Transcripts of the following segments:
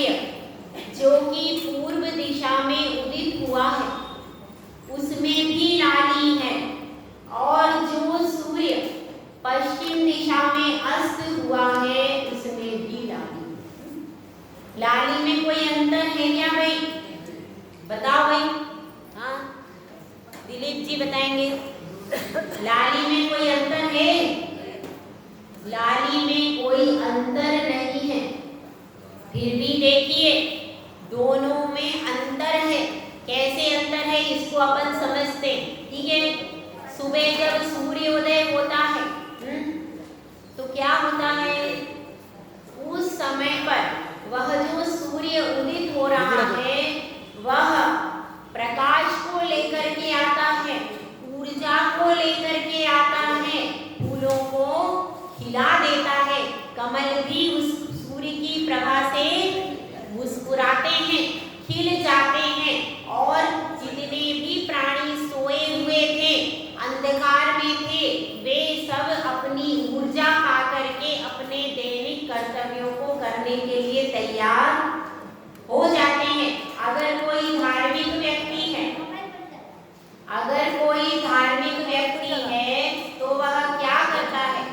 सूर्य जो कि पूर्व दिशा में उदित हुआ है उसमें भी लाली है, और जो सूर्य पश्चिम दिशा में अस्त हुआ है उसमें भी लाली है। लाली में कोई अंतर है क्या भाई? बताओ भाई। हाँ, दिलीप जी बताएंगे। लाली में कोई अंतर है? लाली में कोई अंतर नहीं है। फिर भी देखिए दोनों में अंतर है। कैसे अंतर है इसको अपन समझते हैं, ठीक है। सुबह जब सूर्योदय होता है तो क्या होता है, उस समय पर वह जो सूर्य उदित हो रहा है वह प्रकाश को लेकर के आता है, ऊर्जा को लेकर के आता है, फूलों को खिला देता है। कमल भी उस सूर्य की प्रभा से मुस्कुराते हैं, खिल जाते हैं, और जितने भी प्राणी सोए हुए थे, अंधकार में थे, वे सब अपनी ऊर्जा पा करके अपने दैनिक कर्तव्यों को करने के लिए तैयार हो जाते हैं। अगर कोई धार्मिक व्यक्ति है, अगर कोई धार्मिक व्यक्ति है तो वह क्या करता है?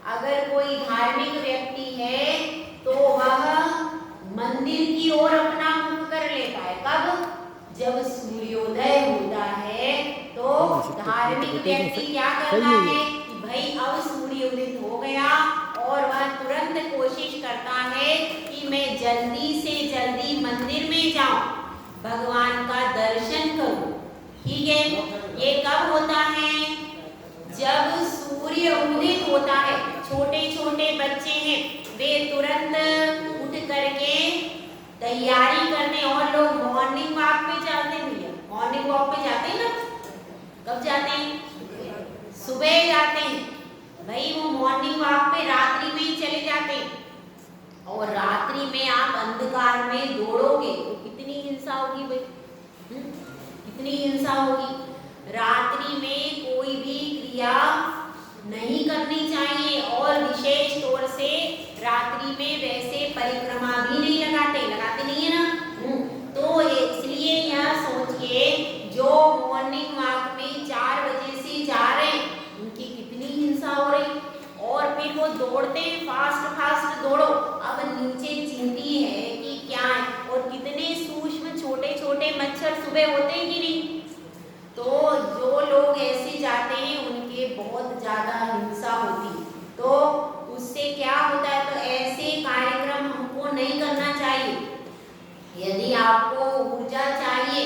अगर कोई धार्मिक व्यक्ति है तो वह मंदिर की ओर अपना मुख कर लेता है। कब? जब सूर्योदय होता है तो धार्मिक व्यक्ति क्या करता है कि भाई अब सूर्य उदित हो गया, और वह तुरंत कोशिश करता है कि मैं जल्दी से जल्दी मंदिर में जाऊं, भगवान का दर्शन करूं। ठीक है, ये कब होता है? जब सूर्य उदित होता है। छोटे छोटे बच्चे हैं, वे तुरंत उठ करके तैयारी करने, और लोग मॉर्निंग वॉक पे जाते हैं। भैया मॉर्निंग वॉक पे जाते हैं ना? कब जाते हैं? सुबह जाते हैं भाई। वो मॉर्निंग वॉक पे रात्रि में ही चले जाते हैं, और रात्रि में आप अंधकार में दौड़ोगे तो कितनी हिंसा होगी भाई, कितनी हिंसा होगी। रात्रि में कोई भी क्रिया नहीं करनी चाहिए, और विशेष तौर से रात्रि में वैसे परिक्रमा भी नहीं लगाते नहीं है ना। तो इसलिए यह सोचिए जो मॉर्निंग वॉक में 4 बजे से जा रहे हैं उनकी कितनी हिंसा हो रही, और फिर वो दौड़ते हैं, फास्ट दौड़ो। अब नीचे चींटी है कि क्या है, और कितने सूक्ष्म छोटे छोटे मच्छर सुबह होते हैं कि नहीं। तो जो लोग ऐसे जाते हैं उनके बहुत ज्यादा हिंसा होती, तो उससे क्या होता है, तो ऐसे कार्यक्रम हमको नहीं करना चाहिए। यदि आपको ऊर्जा चाहिए,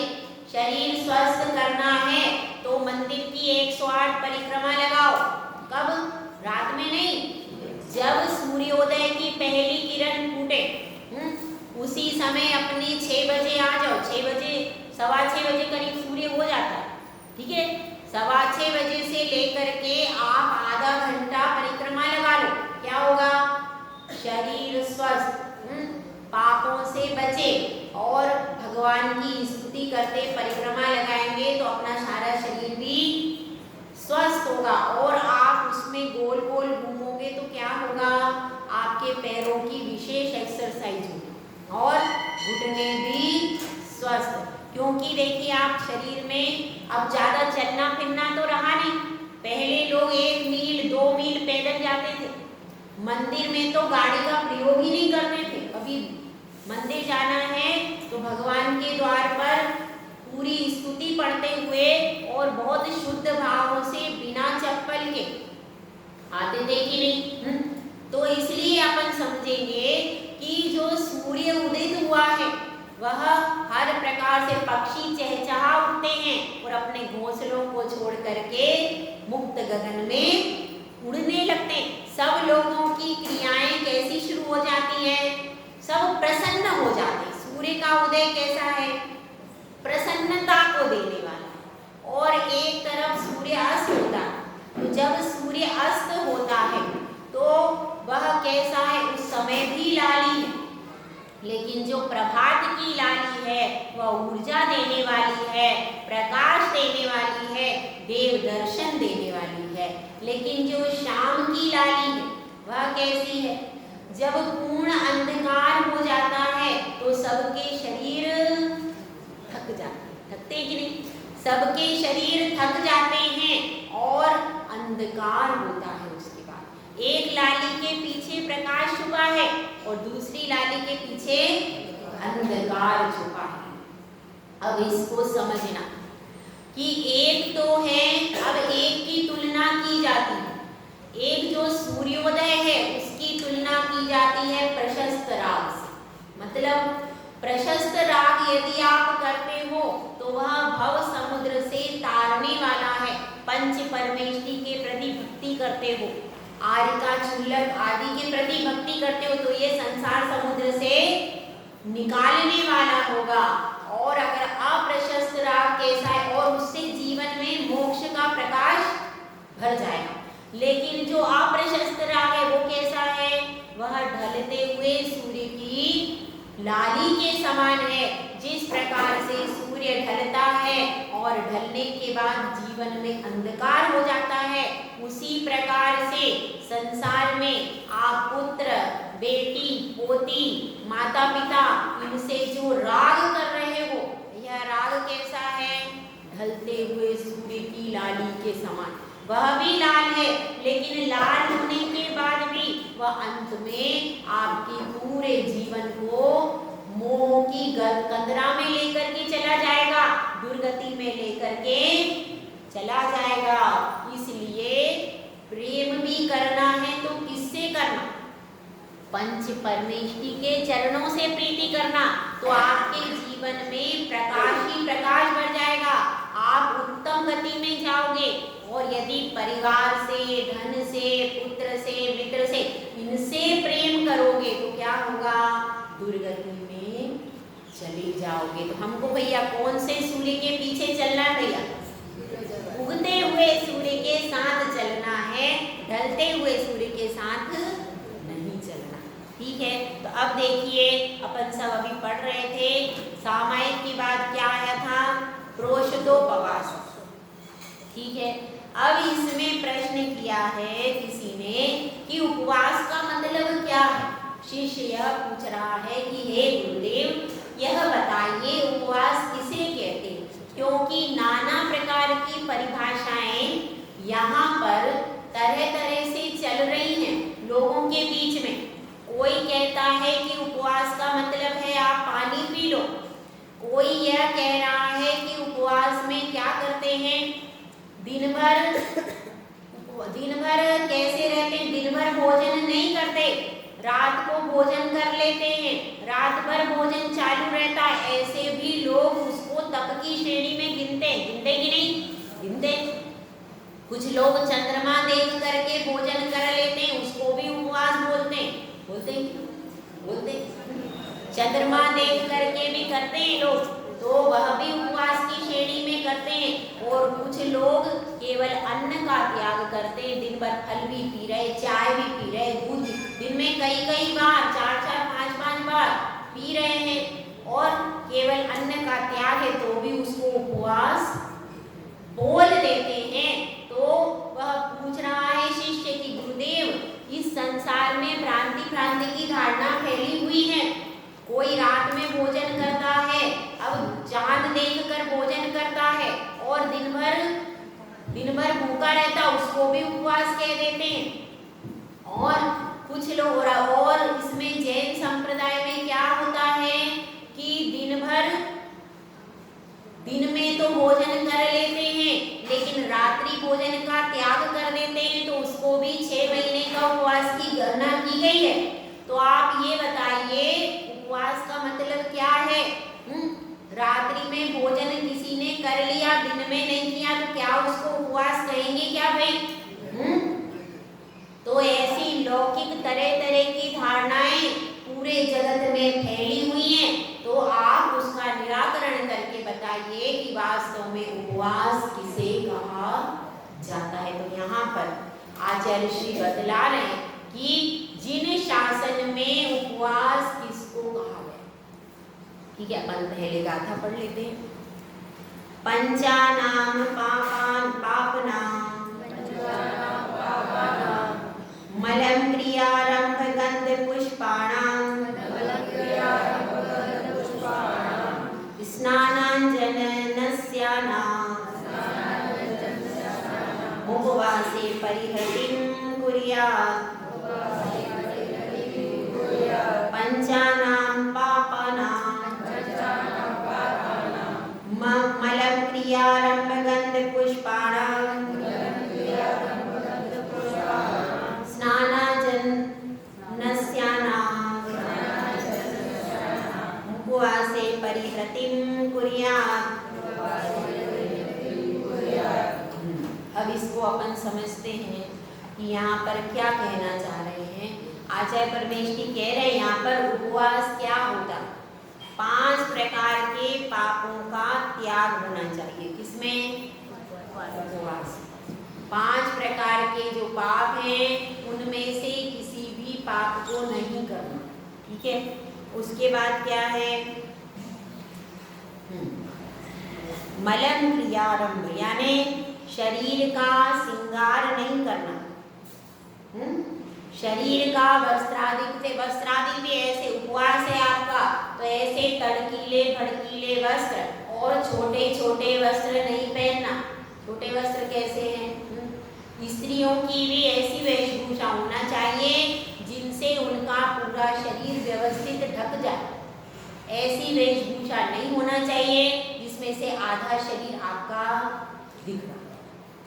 शरीर स्वस्थ करना है, तो मंदिर की 108 परिक्रमा लगाओ। कब? रात में नहीं, जब सूर्योदय की पहली किरण फूटे उसी समय अपने 6 बजे आ जाओ। 6 बजे, 6:15 बजे करीब सूर्य हो जाता है, ठीक है। 6:15 बजे से लेकर के आप आधा घंटा परिक्रमा लगा लो। क्या होगा? शरीर स्वस्थ, पापों से बचे, और भगवान की स्तुति करते परिक्रमा लगाएंगे तो अपना सारा शरीर भी स्वस्थ होगा, और आप उसमें गोल गोल घूमोगे तो क्या होगा, आपके पैरों की विशेष एक्सरसाइज होगी, और घुटने भी स्वस्थ। क्योंकि देखिए आप शरीर में अब ज्यादा चलना फिरना तो रहा नहीं। पहले लोग 1 मील 2 मील पैदल जाते थे, मंदिर में तो गाड़ी का प्रयोग ही नहीं करते थे। अभी मंदिर जाना है तो भगवान के द्वार पर पूरी स्तुति पढ़ते हुए और बहुत शुद्ध भावों से बिना चप्पल के आते थे कि नहीं। तो इसलिए अपन समझेंगे कि जो सूर्य उदित हुआ है वह हर प्रकार से पक्षी चहचहा उठते हैं और अपने घोंसलों को छोड़ करके मुक्त गगन में उड़ने लगते हैं। सब लोगों की क्रियाएं कैसी शुरू हो जाती है, सब प्रसन्न हो जाते हैं। सूर्य का उदय कैसा है, प्रसन्नता को देने वाला। और एक तरफ सूर्य अस्त होता है, तो जब सूर्य अस्त होता है तो वह कैसा है, उस समय भी लाली है, लेकिन जो प्रभात की लाली है वह ऊर्जा देने वाली है, प्रकाश देने वाली है, देव दर्शन देने वाली है। लेकिन जो शाम की लाली है वह कैसी है, जब पूर्ण अंधकार हो जाता है तो कि नहीं? सबके शरीर थक जाते हैं और अंधकार होता है। उसके बाद एक लाली के पीछे प्रकाश छुपा है और दूसरी लाली के पीछे अंधकार छुपा है। अब इसको समझना कि एक तो है, अब एक की तुलना की जाती है, एक जो सूर्योदय है उसकी तुलना की जाती है प्रशस्त राग से। मतलब प्रशस्त राग यदि आप करते हो तो वह भव समुद्र से तारने वाला है। पंच परमेष्टि के प्रति भक्ति करते हो, आरिका चुल्लक आदि के प्रति भक्ति करते हो तो ये संसार समुद्र से निकालने वाला होगा। और अगर अप्रशस्त राग कैसा है, और उससे जीवन में मोक्ष का प्रकाश भर जाएगा। लेकिन जो अप्रशस्त राग है वो कैसा है? वह ढलते हुए सूर्य की लाली के समान है। जिस प्रकार से सूर्य ढलता है और ढलने के बाद जीवन में अंधकार हो जाता है, उसी प्रकार से संसार में आप पुत्र, बेटी, पोती, माता पिता इनसे जो राग कर रहे हो, यह राग कैसा है? ढलते हुए सूर्य की लाली के समान। वह भी लाल है, लेकिन लाल होने के बाद भी वह अंत में आपके पूरे जीवन को मोह की कंदरा में लेकर के चला जाएगा, दुर्गति में लेकर के चला जाएगा। इसलिए प्रेम भी करना है तो किससे करना? पंच परमेष्टि के चरणों से प्रीति करना, तो आपके जीवन में प्रकाश ही प्रकाश बढ़ जाएगा, आप उत्तम गति में जाओगे। और यदि परिवार से, धन से, पुत्र से, मित्र से, इनसे प्रेम करोगे तो क्या होगा? दुर्गति में चले जाओगे। तो हमको भैया कौन से सूर्य के पीछे चलना है? भैया उगते हुए सूर्य के साथ चलना है, ढलते हुए सूर्य के साथ नहीं चलना। ठीक है, तो अब देखिए अपन सब अभी पढ़ रहे थे सामायिक की बात, क्या आया था? प्रोषदोपवास। ठीक है, अब इसमें प्रश्न किया है किसी ने कि उपवास का मतलब क्या है? शिष्य यह पूछ रहा है कि हे गुरुदेव यह बताइए उपवास किसे कहते हैं? क्योंकि नाना प्रकार की परिभाषाएं यहाँ पर तरह तरह से चल रही हैं लोगों के बीच में। कोई कहता है कि उपवास का मतलब है आप पानी पी लो, कोई यह कह रहा है कि उपवास में क्या करते हैं, दिन भर कैसे रहते हैं, दिन भर भोजन नहीं करते, रात को भोजन कर लेते हैं, रात भर भोजन चालू रहता है। ऐसे भी लोग उसको तप की श्रेणी में गिनते कि नहीं गिनते। कुछ लोग चंद्रमा देख करके भोजन कर लेते हैं, उसको भी उपवास बोलते। चंद्रमा देख करके भी करते हैं लोग, तो वह भी उपवास की श्रेणी में करते हैं। और कुछ लोग केवल अन्न का त्याग करते हैं, दिन भर फल भी पी रहे, चाय भी पी रहे, दूध दिन में कई बार 4-4, 5-5 बार पी रहे हैं और केवल अन्न का त्याग है तो भी उसको उपवास बोल देते हैं। तो वह पूछ रहा है शिष्य कि गुरुदेव इस संसार में भ्रांति की धारणा फैली हुई है। कोई रात में भोजन करता है, अब चांद देखकर भोजन करता है और दिन भर भूखा रहता, उसको भी उपवास कह देते हैं। और कुछ लोग, और इसमें जैन संप्रदाय में क्या होता है कि दिन में तो भोजन कर लेते हैं लेकिन रात्रि भोजन का त्याग कर देते हैं, तो उसको भी 6 महीने का उपवास की गणना की गई है। तो आप ये बताइए उपवास का मतलब क्या है? रात्रि में भोजन किसी ने कर लिया, दिन में नहीं किया, तो क्या उसको उपवास कहेंगे क्या भाई? तो ऐसी लौकिक तरह की धारणाएं पूरे जगत में फैली हुई हैं, तो आप उसका निराकरण करके बताइए कि वास्तव में उपवास किसे कहा जाता है। तो यहाँ पर आचार्य श्री बतला रहे हैं कि जिन शासन में उपवास किसको कहा गया। ठीक है, अपन पहले गाथा पढ़ लेते हैं। पंचानाम पापनाम मलम क्रियारंभ गंध पुष्पाणाम स्नानांजनस्य उपवासे परिहृतिं कुर्यात् पंचानां पापानां मलं क्रियारम्भगन्धपुष्पाणां स्नानाजन्यस्यानाम् उपवासे परिहृतिं कुर्यात्। अब इसको अपन समझते हैं कि यहाँ पर क्या कहना चाह रहे हैं। आचार्य परमेष्ठी कह रहे हैं यहाँ पर उपवास क्या होता, 5 प्रकार के पापों का त्याग होना चाहिए। किसमें? उपवास। 5 प्रकार के जो पाप हैं उनमें से किसी भी पाप को नहीं करना। ठीक है। उसके बाद क्या है? मलन क्रियारंभ, यानी शरीर का श्रृंगार नहीं करना। शरीर का वस्त्रादि भी ऐसे उपवास है आपका, तो ऐसे तड़कीले भड़कीले वस्त्र और छोटे छोटे वस्त्र नहीं पहनना। छोटे वस्त्र कैसे हैं? स्त्रियों की भी ऐसी वेशभूषा होना चाहिए जिनसे उनका पूरा शरीर व्यवस्थित ढक जाए। ऐसी वेशभूषा नहीं होना चाहिए जिसमें से आधा शरीर आपका दिख रहा।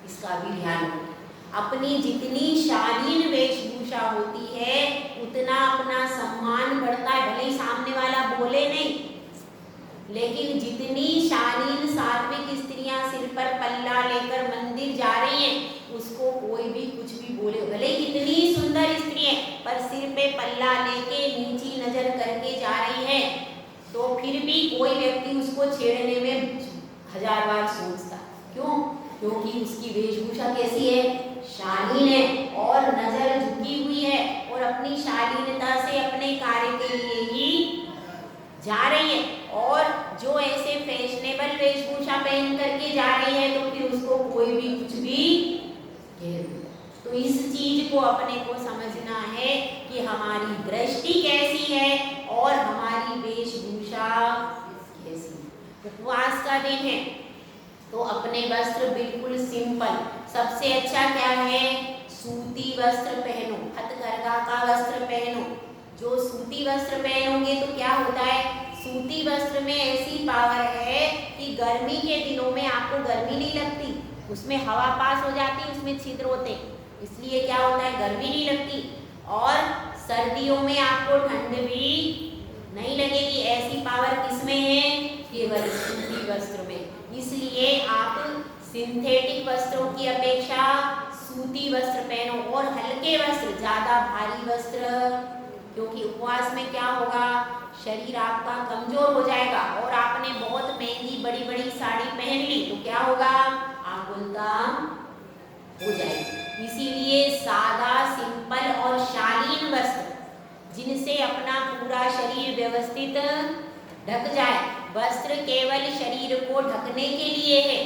इसका भी ध्यान रखें। अपनी जितनी शालीन वेशभूषा होती है उतना अपना सम्मान बढ़ता है। भले ही सामने वाला बोले नहीं, लेकिन जितनी शालीन सात्विक स्त्रियां सिर पर पल्ला लेकर मंदिर जा रही हैं, उसको कोई भी कुछ भी बोले, भले ही कितनी सुंदर स्त्री है पर सिर पे पल्ला लेके नीची नजर करके जा रही है, तो फिर भी कोई व्यक्ति उसको छेड़ने में 1000 बार सोचता। क्यों? क्योंकि उसकी वेशभूषा कैसी है? शालीन है और नजर झुकी हुई है और अपनी शालीनता से अपने कार्य के लिए ही जा रही है। और जो ऐसे फैशनेबल वेशभूषा पहन करके जा रही है तो फिर उसको कोई भी कुछ भी कह दे। तो इस चीज को अपने को समझना है कि हमारी दृष्टि कैसी है और हमारी वेशभूषा कैसी। उपवास का दिन है तो अपने वस्त्र बिल्कुल सिंपल। सबसे अच्छा क्या है? सूती वस्त्र पहनो, हथकरघा का वस्त्र पहनो। जो सूती वस्त्र पहनोगे तो क्या होता है, सूती वस्त्र में ऐसी पावर है कि गर्मी के दिनों में आपको गर्मी नहीं लगती, उसमें हवा पास हो जाती, उसमें छिद्र होते, इसलिए क्या होता है, गर्मी नहीं लगती। और सर्दियों में आपको ठंड भी नहीं लगेगी। ऐसी पावर किसमें है? केवल सूती वस्त्र में। इसलिए आप सिंथेटिक वस्त्रों की अपेक्षा सूती वस्त्र पहनो और हल्के वस्त्र, ज्यादा भारी वस्त्र, क्योंकि उपवास में क्या होगा, शरीर आपका कमजोर हो जाएगा और आपने बहुत महंगी बड़ी बड़ी साड़ी पहन ली तो क्या होगा, आकुलता हो जाएगी। इसीलिए सादा, सिंपल और शालीन वस्त्र जिनसे अपना पूरा शरीर व्यवस्थित ढक जाए। वस्त्र केवल शरीर को ढकने के लिए है,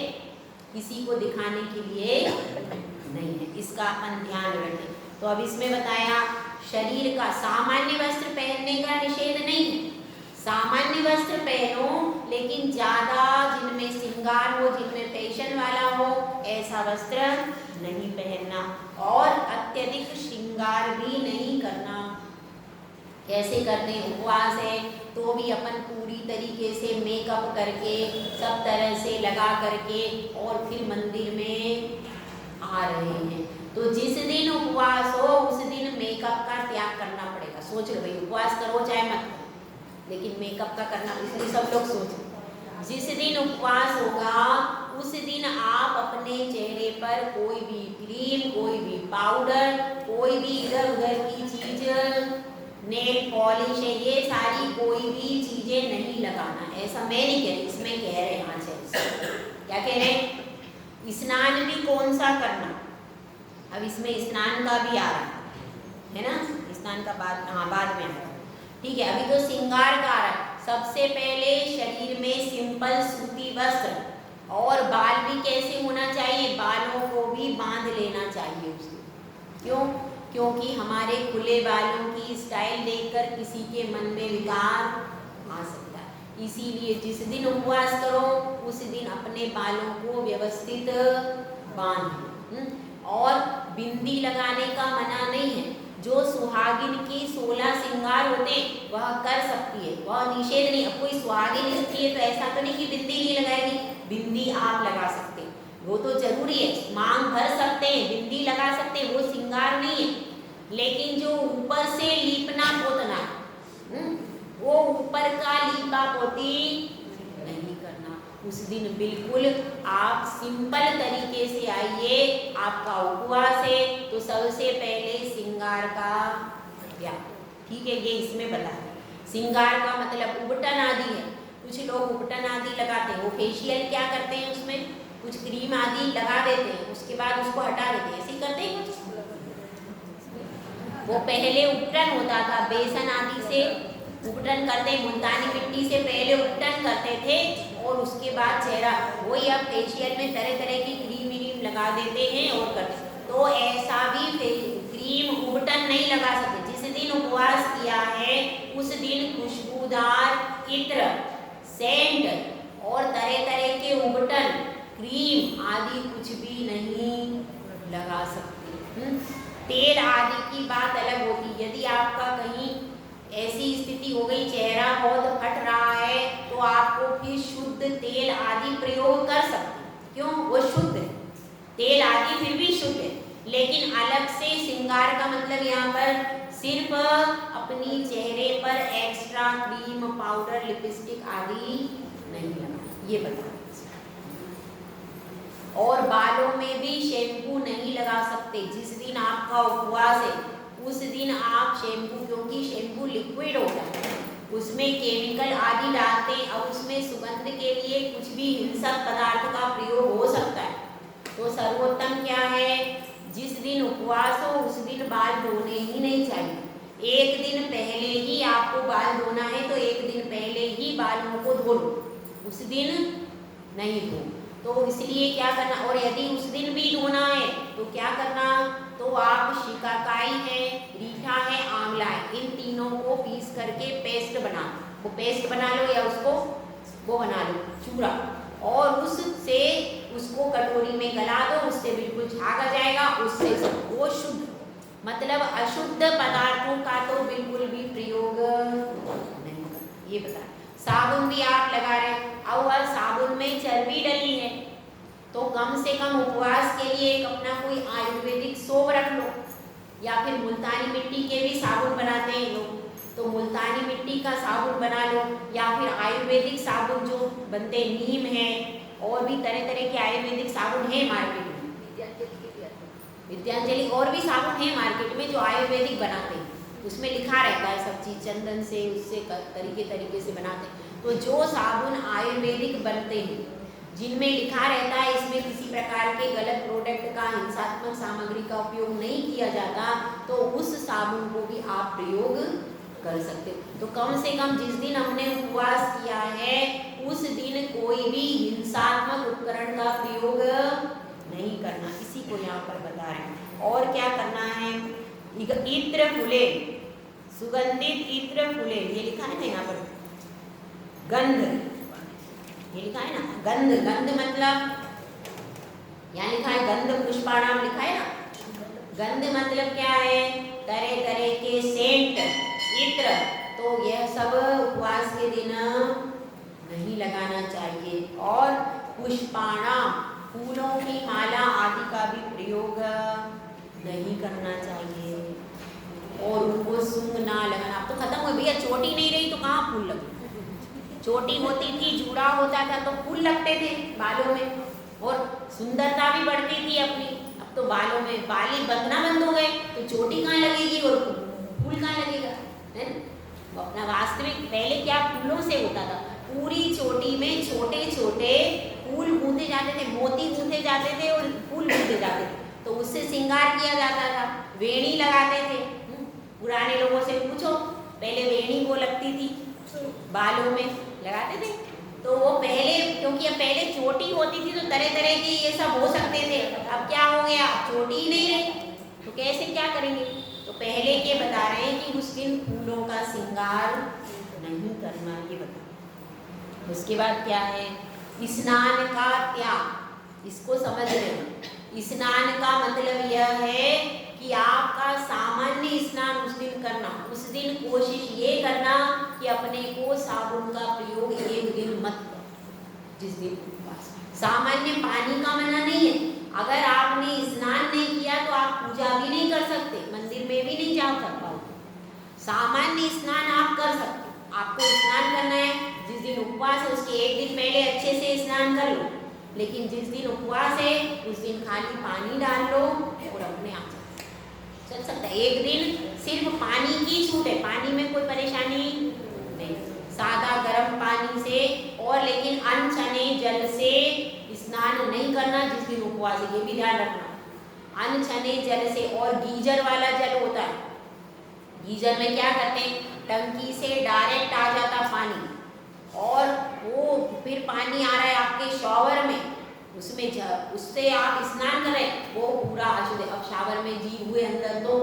किसी को दिखाने के लिए नहीं है। इसका अपन ध्यान रखें। तो अब इसमें बताया शरीर का सामान्य वस्त्र पहनने का निषेध नहीं है। सामान्य वस्त्र पहनो लेकिन ज्यादा जिनमें श्रृंगार हो, जिनमें फैशन वाला हो, ऐसा वस्त्र नहीं पहनना और अत्यधिक श्रृंगार भी नहीं करना। कैसे करते हैं? उपवास है तो भी अपन पूरी तरीके से मेकअप करके, सब तरह से लगा करके और फिर मंदिर में आ रहे हैं। तो जिस दिन उपवास हो उस दिन मेकअप का त्याग करना पड़ेगा। सोच लो भाई, उपवास करो चाहे मत करो, लेकिन मेकअप का करना, इसलिए सब लोग सोचो जिस दिन उपवास होगा उस दिन आप अपने चेहरे पर कोई भी क्रीम, कोई भी पाउडर, कोई भी इधर उधर की चीज, नेल पॉलिश है, ये सारी कोई भी चीजें नहीं लगाना। ऐसा मैं नहीं कह रही, इसमें कह रहे हैं। हाँ क्या कह रहे हैं? स्नान भी कौन सा करना? अब इसमें स्नान का भी आ रहा है ना, स्नान का बाद में आ रहा। ठीक है, अभी तो श्रृंगार का आ रहा है। सबसे पहले शरीर में सिंपल सूती वस्त्र और बाल भी कैसे होना चाहिए, बालों को भी बांध लेना चाहिए उसको। क्यों? क्योंकि हमारे खुले बालों की स्टाइल देखकर किसी के मन में विकार आ सकता है। इसीलिए जिस दिन उपवास करो उस दिन अपने बालों को व्यवस्थित बांधे। और बिंदी लगाने का मना नहीं है। जो सुहागिन की 16 श्रृंगार होते हैं वह कर सकती है, वह निषेध नहीं। अब कोई सुहागिन स्त्री है तो ऐसा तो नहीं कि बिंदी नहीं लगाएगी, बिंदी आप लगा सकते हैं, वो तो जरूरी है। मांग भर सकते हैं, बिंदी लगा सकते हैं, वो श्रृंगार नहीं है। लेकिन जो ऊपर से लीपना पोतना, वो ऊपर का लीपा पोती नहीं करना। उस दिन बिल्कुल आप सिंपल तरीके से आइए। आपका उपवास है तो सबसे पहले श्रृंगार का त्याग, ठीक है, ये इसमें बता है। श्रृंगार का मतलब उबटन आदि है। कुछ लोग उबटन आदि लगाते हैं, वो फेशियल क्या करते हैं, उसमें कुछ क्रीम आदि लगा देते हैं, उसके बाद उसको हटा देते हैं, ऐसे ही करते हैं कुछ। वो पहले उपटन होता था, बेसन आदि से उपटन करते, मुल्तानी मिट्टी से पहले उपटन करते थे और उसके बाद चेहरा, वही अब फेशियल में तरह तरह की क्रीम व्रीम लगा देते हैं और करते। तो ऐसा भी क्रीम उपटन नहीं लगा सकते। जिस दिन उपवास किया है उस दिन खुशबूदार इत्र, सेंट और तरह तरह के उपटन, क्रीम आदि कुछ भी नहीं लगा सकते। तेल आदि की बात अलग होती। यदि आपका कहीं ऐसी स्थिति हो गई, चेहरा बहुत फट रहा है, तो आपको फिर शुद्ध तेल आदि प्रयोग कर सकते। क्यों? वो शुद्ध है, तेल आदि फिर भी शुद्ध है। लेकिन अलग से श्रृंगार का मतलब यहाँ पर सिर्फ अपनी चेहरे पर एक्स्ट्रा क्रीम, पाउडर, लिपस्टिक आदि नहीं लगाना, ये बताना। और बालों में भी शैम्पू नहीं लगा सकते। जिस दिन आपका उपवास है उस दिन आप शैम्पू, क्योंकि शैम्पू लिक्विड होता है, उसमें केमिकल आदि डालते हैं और उसमें सुगंध के लिए कुछ भी हिंसक पदार्थ का प्रयोग हो सकता है। तो सर्वोत्तम क्या है, जिस दिन उपवास हो उस दिन बाल धोने ही नहीं चाहिए। एक दिन पहले ही आपको बाल धोना है तो एक दिन पहले ही बालों को धो लो, उस दिन नहीं धो। तो इसलिए क्या करना, और यदि उस दिन भी धोना है तो क्या करना, तो आप शिकाकाई है, रीठा है, आंवला है, इन तीनों को पीस करके पेस्ट बना, वो पेस्ट बना लो या उसको वो बना लो चूरा, और उससे उसको कटोरी में गला दो, उससे बिल्कुल झाग आ जाएगा, उससे वो शुद्ध, मतलब अशुद्ध पदार्थों का तो बिल्कुल भी प्रयोग नहीं, ये बता। साबुन भी आप लगा रहे हैं और साबुन में चर्बी डली है, तो कम से कम उपवास के लिए एक अपना कोई आयुर्वेदिक सोप रख लो, या फिर मुल्तानी मिट्टी के भी साबुन बनाते हैं लोग, तो मुल्तानी मिट्टी का साबुन बना लो, या फिर आयुर्वेदिक साबुन जो बनते, नीम है और भी तरह तरह के आयुर्वेदिक साबुन है मार्केट में, विद्यांजलि और भी साबुन है मार्केट में जो आयुर्वेदिक बनाते हैं, उसमें लिखा रहता है सब चीज़, चंदन से उससे तरीके से बनाते हैं। तो जो साबुन आयुर्वेदिक बनते हैं जिनमें लिखा रहता है इसमें किसी प्रकार के गलत प्रोडक्ट का, हिंसात्मक सामग्री का उपयोग नहीं किया जाता, तो उस साबुन को भी आप प्रयोग कर सकते हो। तो कम से कम जिस दिन हमने उपवास किया है उस दिन कोई भी हिंसात्मक उपकरण का प्रयोग नहीं करना, इसी को यहाँ पर बता रहे हैं। और क्या करना है, इत्र फूले, सुगंधित इत्र फूले, ये लिखा है ना यहाँ पर, गंध, ये लिखा है ना, गंध, गंध मतलब यहाँ लिखा है गंध पुष्पाणाम लिखा है ना, गंध मतलब क्या है, तरह तरह के सेंट, इत्र, तो यह सब उपवास के दिन नहीं लगाना चाहिए। और पुष्पाणाम, फूलों की माला आदि का भी प्रयोग नहीं करना चाहिए, और उनको सूंघ ना लगाना। अब तो खत्म हो भैया, चोटी नहीं रही तो कहाँ फूल लगे, चोटी होती थी, जूड़ा होता था तो फूल लगते थे बालों में और सुंदरता भी बढ़ती थी अपनी। अब तो बालों में बाल ही बंधना बंद हो गए तो चोटी कहाँ लगेगी और फूल कहाँ लगेगा, है ना। अपना वास्तविक पहले क्या फूलों से होता था, पूरी चोटी में छोटे छोटे फूल गूंथे जाते थे, मोती गूंथे जाते थे और फूल गूंथे जाते थे, तो उससे श्रृंगार किया जाता था। वेणी लगाते थे, पुराने लोगों से पूछो, पहले वेणी वो लगती थी बालों में लगाते थे, तो वो पहले, क्योंकि अब पहले चोटी होती थी तो तरह तरह के ये सब हो सकते थे, अब क्या हो गया, चोटी ही नहीं रही तो कैसे क्या करेंगे। तो पहले के बता रहे हैं कि उस दिन फूलों का श्रृंगार नहीं करना, ये बता। उसके बाद क्या है, स्नान का त्याग, इसको समझ रहे हो। स्नान का मतलब यह है कि आपका सामान्य स्नान उस दिन करना, उस दिन कोशिश ये करना कि अपने को साबुन का प्रयोग एक दिन मत करो। जिस दिन उपवास, सामान्य पानी का मना नहीं है। अगर आपने स्नान नहीं किया तो आप पूजा भी नहीं कर सकते, मंदिर में भी नहीं जा सकते। सामान्य स्नान आप कर सकते, आपको स्नान करना है, जिस दिन उपवास है उसके एक दिन पहले अच्छे से स्नान कर लो, लेकिन जिस दिन उपवास है उस दिन खाली पानी डाल लो और अपने आप चल सकता है। एक दिन सिर्फ पानी की छूट है, पानी में कोई परेशानी नहीं, सादा गर्म पानी से, और लेकिन अनछने जल से स्नान नहीं करना जिस दिन उपवास है, ये भी ध्यान रखना। अनछने जल से, और गीजर वाला जल होता है, गीजर में क्या करते हैं, टंकी से डायरेक्ट आ जाता पानी, और वो फिर पानी आ रहा है आपके शॉवर में, उसमें उससे आप स्नान करें, वो पूरा अशुद्ध। अब शावर में जीव हुए अंदर तो,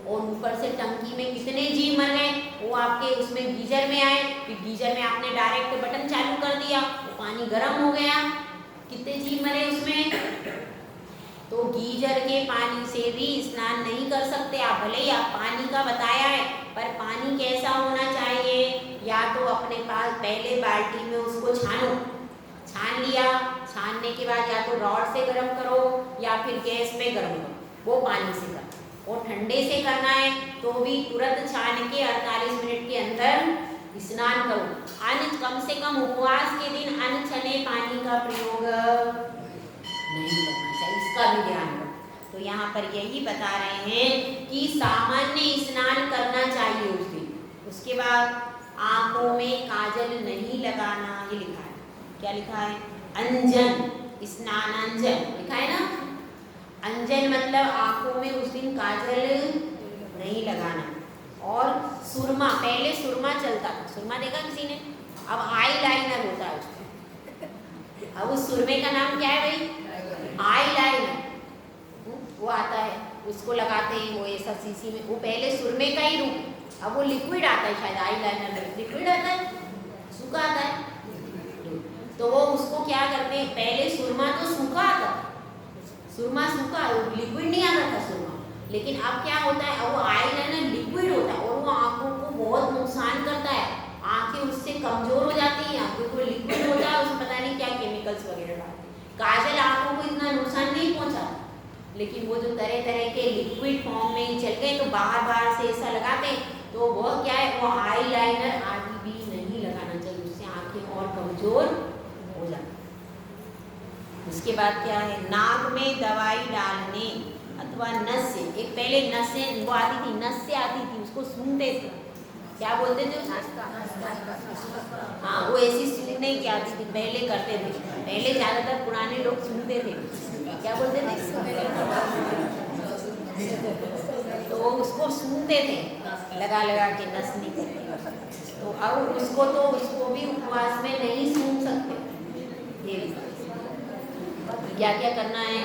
और ऊपर से टंकी में कितने जीव मर गए, वो आपके उसमें गीजर में आए, फिर गीजर में आपने डायरेक्ट बटन चालू कर दिया, वो पानी गर्म हो गया, कितने जीव मरे उसमें। तो गीजर के पानी से भी स्नान नहीं कर सकते आप, भले ही आप पानी का बताया है, पर पानी कैसा होना चाहिए, या तो अपने पास पहले बाल्टी में उसको छानो, छान लिया, छानने के बाद या तो रॉड से गर्म करो या फिर गैस पे गर्म करो, वो पानी से करो। और ठंडे से करना है तो भी तुरंत छान के 48 मिनट के अंदर स्नान करो। कम से कम उपवास के दिन अनछने पानी का प्रयोग नहीं करना चाहिए, इसका भी ध्यान रखो। तो यहाँ पर यही बता रहे हैं कि सामान्य स्नान करना चाहिए उस दिन। उसके बाद आंखों में काजल नहीं लगाना, ये लिखा है, क्या लिखा है, अंजन, स्नानांजन लिखा है ना। अंजन मतलब आंखों में उस दिन काजल नहीं लगाना। और सुरमा, पहले सुरमा चलता था, सुरमा देखा किसी ने, अब आई लाइनर होता है उसका। अब उस सुरमे का नाम क्या है भाई, आई लाइनर, वो आता है, उसको लगाते हैं, वो ऐसा शीशी में, वो पहले सुरमे का ही रूप, अब वो लिक्विड आता है, शायद आई लाइनर में लिक्विड आता है, सूखा आता है। तो वो उसको क्या करते हैं, पहले सुरमा तो सूखा आता, सुरमा सूखा, लिक्विड नहीं आता था सुरमा, लेकिन अब क्या होता है, अब वो आई लाइनर लिक्विड होता है, और वो आंखों को बहुत नुकसान करता है, आंखें उससे कमजोर हो जाती हैं, आंखों को लिक्विड होता है, उसमें पता नहीं क्या केमिकल्स वगैरह डालते हैं। काजल आंखों को इतना नुकसान नहीं पहुंचा, लेकिन वो जो तरह तरह के लिक्विड फॉर्म में चल गए, तो बाहर बाहर से ऐसा लगाते हैं, तो वह क्या है, वो आई लाइनर आदि भी नहीं लगाना चाहिए, उससे आंखें और कमजोर हो जाती। उसके बाद क्या है, नाक में दवाई डालने अथवा नस से, एक पहले नस से वो आती थी, नस से आती थी, उसको सूंघते थे, क्या बोलते थे हाँ, वो ऐसी सूंघने की आती थी, पहले करते थे, पहले ज्यादातर पुराने लोग सूंघते थे, क्या बोलते थे, तो वो उसको सूंघते थे, लगा लगा के नस निकलते। तो अब उसको तो उसको भी उपवास में नहीं सूंघ सकते। ये क्या क्या करना है,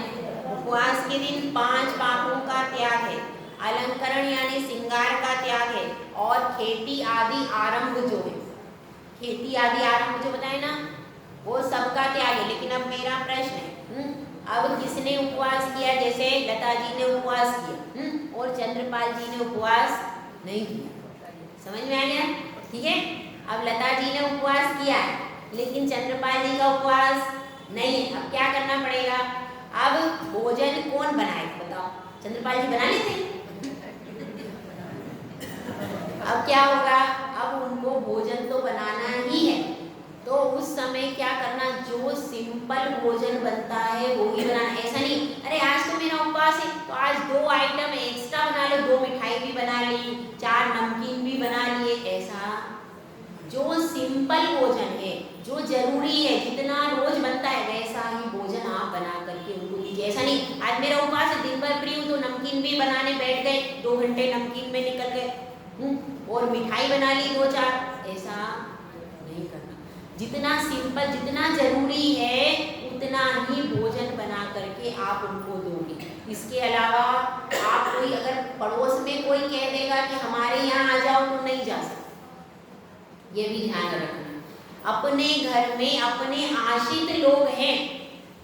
उपवास के दिन 5 पापों का त्याग है, अलंकरण यानी श्रृंगार का त्याग है, और खेती आदि आरंभ जो है, खेती आदि आरंभ जो बताए ना, वो सबका त्याग है। लेकिन अब मेरा प्रश्न है, अब किसने उपवास किया, जैसे लता जी ने उपवास किया, और चंद्रपाल जी ने उपवास नहीं किया, समझ में आ गया, ठीक है। अब लता जी ने उपवास किया है, लेकिन चंद्रपाल जी का उपवास नहीं है, अब क्या करना पड़ेगा, अब भोजन कौन बनाए बताओ, चंद्रपाल जी बना लेते, अब क्या होगा, अब उनको भोजन तो बनाना ही है, तो उस समय क्या करना, जो सिंपल भोजन बनता है वो ही बनाना। ऐसा नहीं अरे आज तो मेरा उपवास है तो आज 2 आइटम एक्स्ट्रा बना लो, 2 मिठाई भी बना ली, 4 नमकीन भी बना लिए, ऐसा जो सिंपल भोजन है, जो जरूरी है, जितना रोज बनता है वैसा ही भोजन आप बना करके उनको दीजिए। ऐसा नहीं आज मेरा उपवास है, दिन भर फ्री हूँ तो नमकीन भी बनाने बैठ गए, 2 घंटे नमकीन में निकल गए, और मिठाई बना ली 2-4, ऐसा नहीं करना। जितना सिंपल, जितना जरूरी है उतना ही भोजन बना करके आप उनको दोगे। इसके अलावा आप कोई अगर पड़ोस में कोई कह देगा कि हमारे यहाँ आ जाओ तो नहीं जा सकते, ये भी ध्यान रखना। अपने घर में अपने आश्रित लोग हैं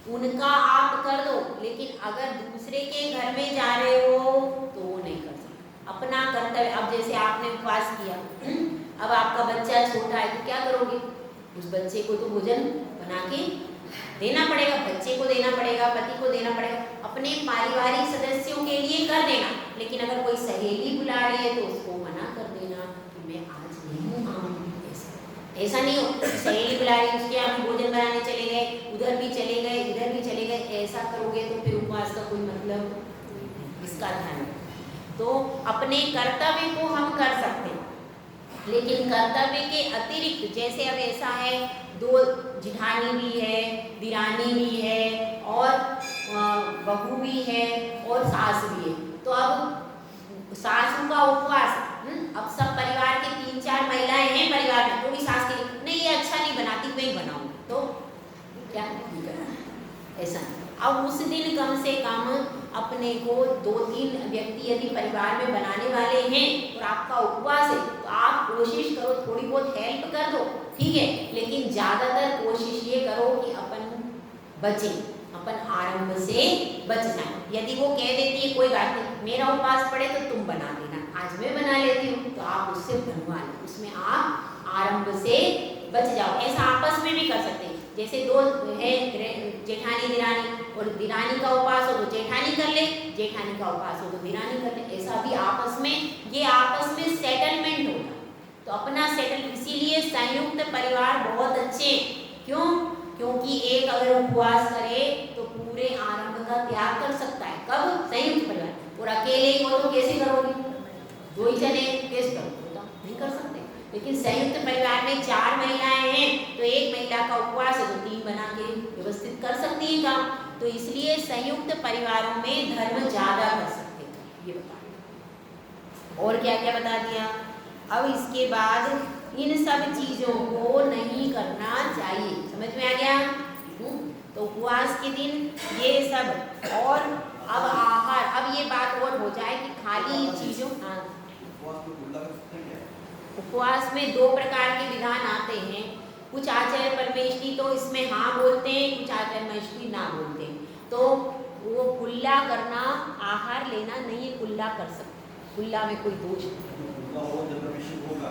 उनका आप कर दो, लेकिन अगर दूसरे के घर में जा रहे हो तो वो नहीं कर सकते। अपना कर्तव्य, अब जैसे आपने उपवास किया, अब आपका बच्चा छोटा है तो क्या करोगे? उस बच्चे को तो भोजन बना के देना पड़ेगा, बच्चे को देना पड़ेगा, पति को देना पड़ेगा, अपने पारिवारिक सदस्यों के लिए कर देना। लेकिन अगर कोई सहेली बुला रही है तो उसको मना कर देना कि मैं आज नहीं आऊँगी। ऐसा नहीं हो, सहेली बुला रही उसके यहाँ भी भोजन बनाने चले गए, उधर भी चले गए, इधर भी चले गए, ऐसा करोगे तो फिर उपवास का कोई मतलब, इसका ध्यान। तो अपने कर्तव्य को हम कर सकते हैं, लेकिन कर्तव्य के अतिरिक्त, जैसे अब ऐसा है दो जिठानी भी है, दिरानी भी है और बहू भी है और सास भी है, तो अब सासू का उपवास, अब सब परिवार के 3-4 महिलाएं हैं परिवार में, तो भी सास के नहीं ये अच्छा नहीं बनाती, मैं ही बनाऊँ, तो क्या नहीं करना ऐसा। अब उस दिन कम से कम अपने को 2-3 व्यक्ति यदि परिवार में बनाने वाले हैं और आपका उपवास है तो आप कोशिश करो थोड़ी बहुत हेल्प कर दो, ठीक है, लेकिन ज़्यादातर कोशिश ये करो कि अपन बचें, अपन आरंभ से बच जाए। यदि वो कह देती है कोई बात नहीं मेरा उपवास पड़े तो तुम बना देना, आज मैं बना लेती हूँ, तो आप उससे बनवा लो, उसमें आप आरंभ से बच जाओ। ऐसा आपस में भी कर सकते हैं, जैसे दो है जेठानी दिरानी, और दिरानी का उपवास हो तो जेठानी कर ले, जेठानी का उपवास हो तो दिरानी कर ले, ऐसा भी आपस में, ये आपस में सेटलमेंट होगा। तो अपना सेटल, इसीलिए संयुक्त परिवार बहुत अच्छे, क्यों? क्योंकि एक अगर उपवास करे तो पूरे आरंभ का त्याग कर सकता है। कब? संयुक्त परिवार। और अकेले ही हो तो कैसे करोगे? 2 ही जने कैसे करोगे? नहीं कर सकते। लेकिन संयुक्त परिवार में 4 महिलाएं हैं तो एक महिला का उपवास है तो 3 बना के व्यवस्थित कर सकती है काम। तो इसलिए संयुक्त परिवारों में धर्म ज्यादा कर सकते हैं, ये बता। और क्या क्या बता दिया। अब इसके बाद इन सब चीजों को नहीं करना चाहिए, समझ में आ गया? तो उपवास के दिन ये सब, और अब आहार, अब ये बात और हो जाए कि खाली चीजों, उपवास में 2 प्रकार के विधान आते हैं। कुछ आचार्य परमेष्ठी तो इसमें हाँ बोलते हैं, कुछ आचार्य परमेष्ठी ना बोलते हैं। तो वो कुल्ला करना, आहार लेना नहीं, कुल्ला कर सकते, कुल्ला में कोई दोष नहीं।